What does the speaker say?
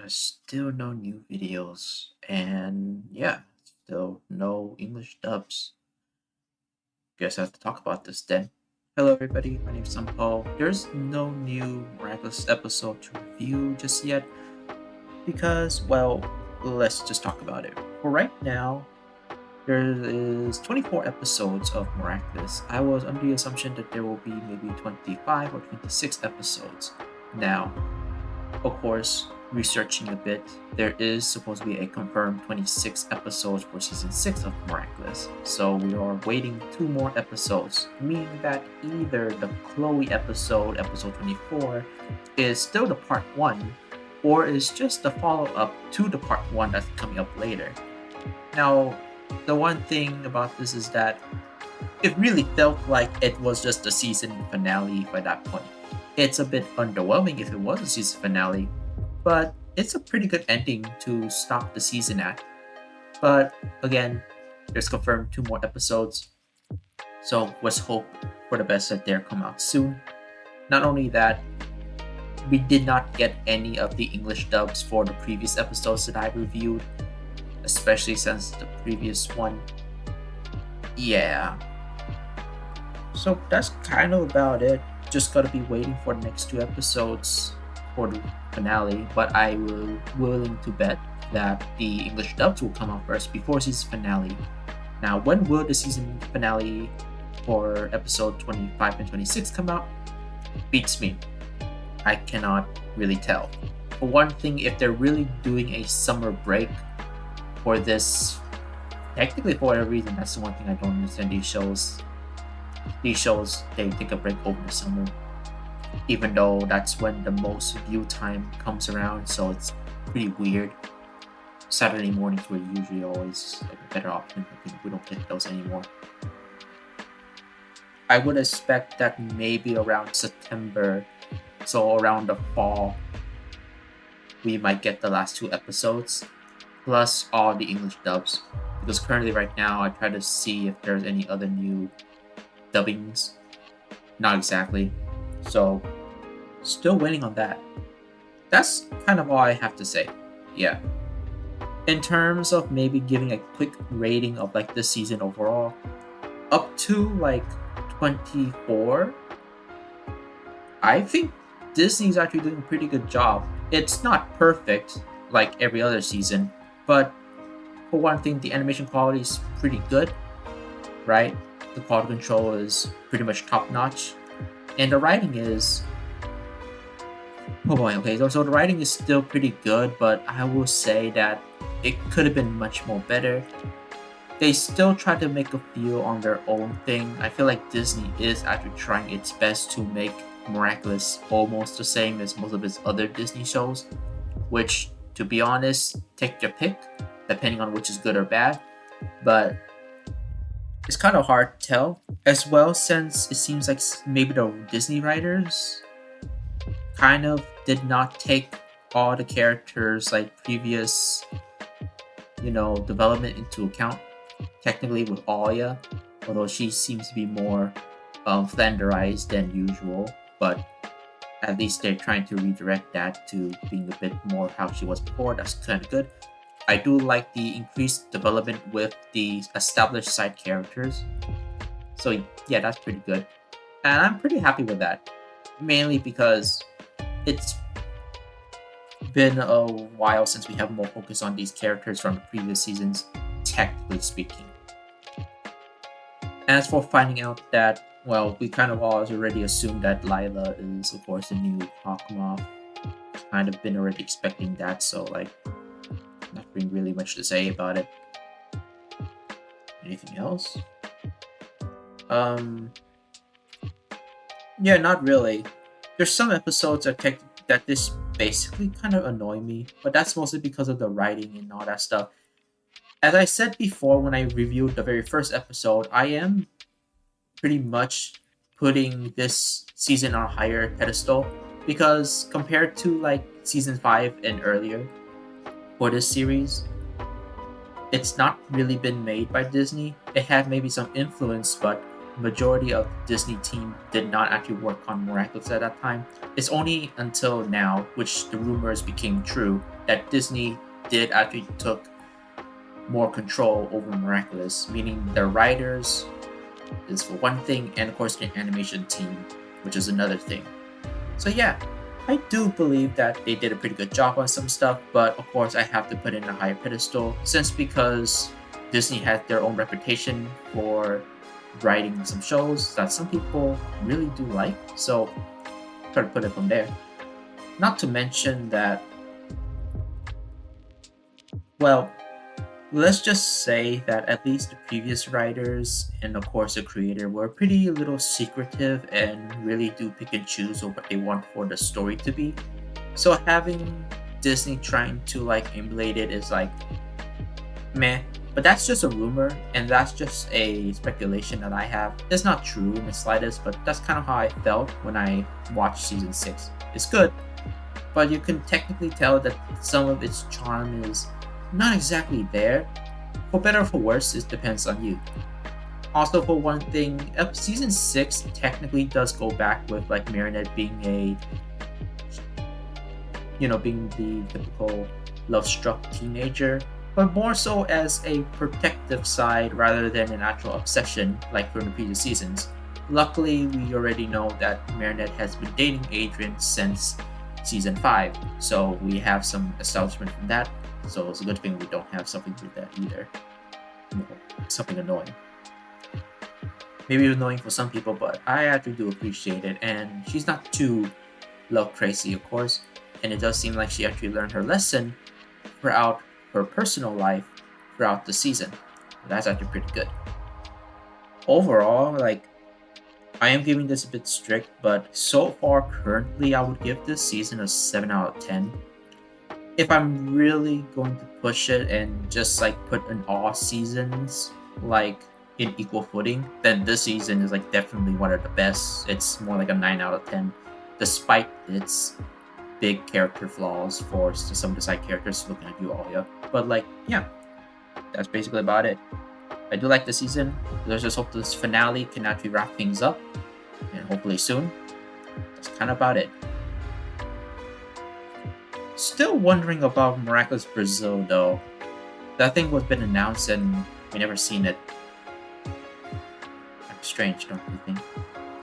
Still no new videos, and yeah, still no English dubs. Guess I have to talk about this then. Hello, everybody. My name's Paul. There's no new Miraculous episode to review just yet because, well, let's just talk about it. For right now, there is 24 episodes of Miraculous. I was under the assumption that there will be maybe 25 or 26 episodes. Now, of course, researching a bit, there is supposed to be a confirmed 26 episodes for season 6 of Miraculous. So we are waiting 2 more episodes, meaning that either the Chloe episode, episode 24, is still the part 1, or is just the follow up to the part 1 that's coming up later. Now, the one thing about this is that it really felt like it was just the season finale by that point. It's a bit underwhelming if it was a season finale, but it's a pretty good ending to stop the season at. But again, there's confirmed 2 more episodes, so let's hope for the best that they'll come out soon. Not only that, we did not get any of the English dubs for the previous episodes that I reviewed, especially since the previous one. Yeah. So that's kind of about it. Just gotta be waiting for the next 2 episodes for the finale, but I will willing to bet that the English dubs will come out first before season finale. Now, when will the season finale for episode 25 and 26 come out? Beats me. I cannot really tell. For one thing, if they're really doing a summer break for this, technically for whatever reason, that's the one thing I don't understand. These shows, they take a break over the summer, even though that's when the most view time comes around, so it's pretty weird. Saturday mornings were usually always a better option. I think we don't get those anymore. I would expect that maybe around September, so around the fall, we might get the last 2 episodes, plus all the English dubs. Because currently right now, I try to see if there's any other new dubbings. Not exactly. So, still waiting on that. That's kind of all I have to say. Yeah. In terms of maybe giving a quick rating of like this season overall, up to like 24, I think Disney's actually doing a pretty good job. It's not perfect like every other season, but for one thing, the animation quality is pretty good, right? The quality control is pretty much top notch, and the writing is, oh boy, okay, so the writing is still pretty good, but I will say that it could have been much more better. They still try to make a feel on their own thing. I feel like Disney is actually trying its best to make Miraculous almost the same as most of its other Disney shows, which, to be honest, take your pick, depending on which is good or bad, but it's kind of hard to tell as well, since it seems like maybe the Disney writers kind of did not take all the characters like previous development into account. Technically with Alia, although she seems to be more flanderized than usual, but at least they're trying to redirect that to being a bit more how she was before. That's kind of good. I do like the increased development with the established side characters. So yeah, that's pretty good. And I'm pretty happy with that. Mainly because it's been a while since we have more focus on these characters from the previous seasons, technically speaking. As for finding out that, well, we kind of already assumed that Lila is, of course, the new Hawkmoth. Kind of been already expecting that, so like, nothing really much to say about it. Anything else? Yeah, not really. There's some episodes that this basically kind of annoy me, but that's mostly because of the writing and all that stuff. As I said before when I reviewed the very first episode, I am pretty much putting this season on a higher pedestal because compared to like season 5 and earlier for this series, it's not really been made by Disney. It had maybe some influence, but majority of the Disney team did not actually work on Miraculous at that time. It's only until now, which the rumors became true, that Disney did actually took more control over Miraculous, meaning the writers is for one thing, and of course the animation team, which is another thing. So yeah, I do believe that they did a pretty good job on some stuff, but of course I have to put in a higher pedestal because Disney has their own reputation for writing some shows that some people really do like. So try to put it from there. Not to mention that, well, let's just say that at least the previous writers and of course the creator were pretty little secretive and really do pick and choose of what they want for the story to be. So having Disney trying to like emulate it is like meh. But that's just a rumor and that's just a speculation that I have. It's not true in the slightest, but that's kind of how I felt when I watched season 6. It's good, but you can technically tell that some of its charm is not exactly there. For better or for worse, it depends on you. Also, for one thing, season 6 technically does go back with like Marinette being being the typical love-struck teenager, but more so as a protective side rather than an actual obsession like from the previous seasons. Luckily, we already know that Marinette has been dating Adrian since season 5, so we have some establishment from that. So it's a good thing we don't have something with that either. Something annoying. Maybe annoying for some people, but I actually do appreciate it. And she's not too love crazy, of course. And it does seem like she actually learned her lesson throughout her personal life throughout the season. That's actually pretty good. Overall, like, I am giving this a bit strict, but so far currently I would give this season a 7 out of 10. If I'm really going to push it and just like put in all seasons like in equal footing, then this season is like definitely one of the best. It's more like a 9 out of 10, despite its big character flaws for some of the side characters looking at you all, yeah. But like, yeah, that's basically about it. I do like the season. Let's just hope this finale can actually wrap things up, and hopefully soon. That's kind of about it. Still wondering about Miraculous Brazil though. That thing was been announced and we never seen it. Strange, don't you think?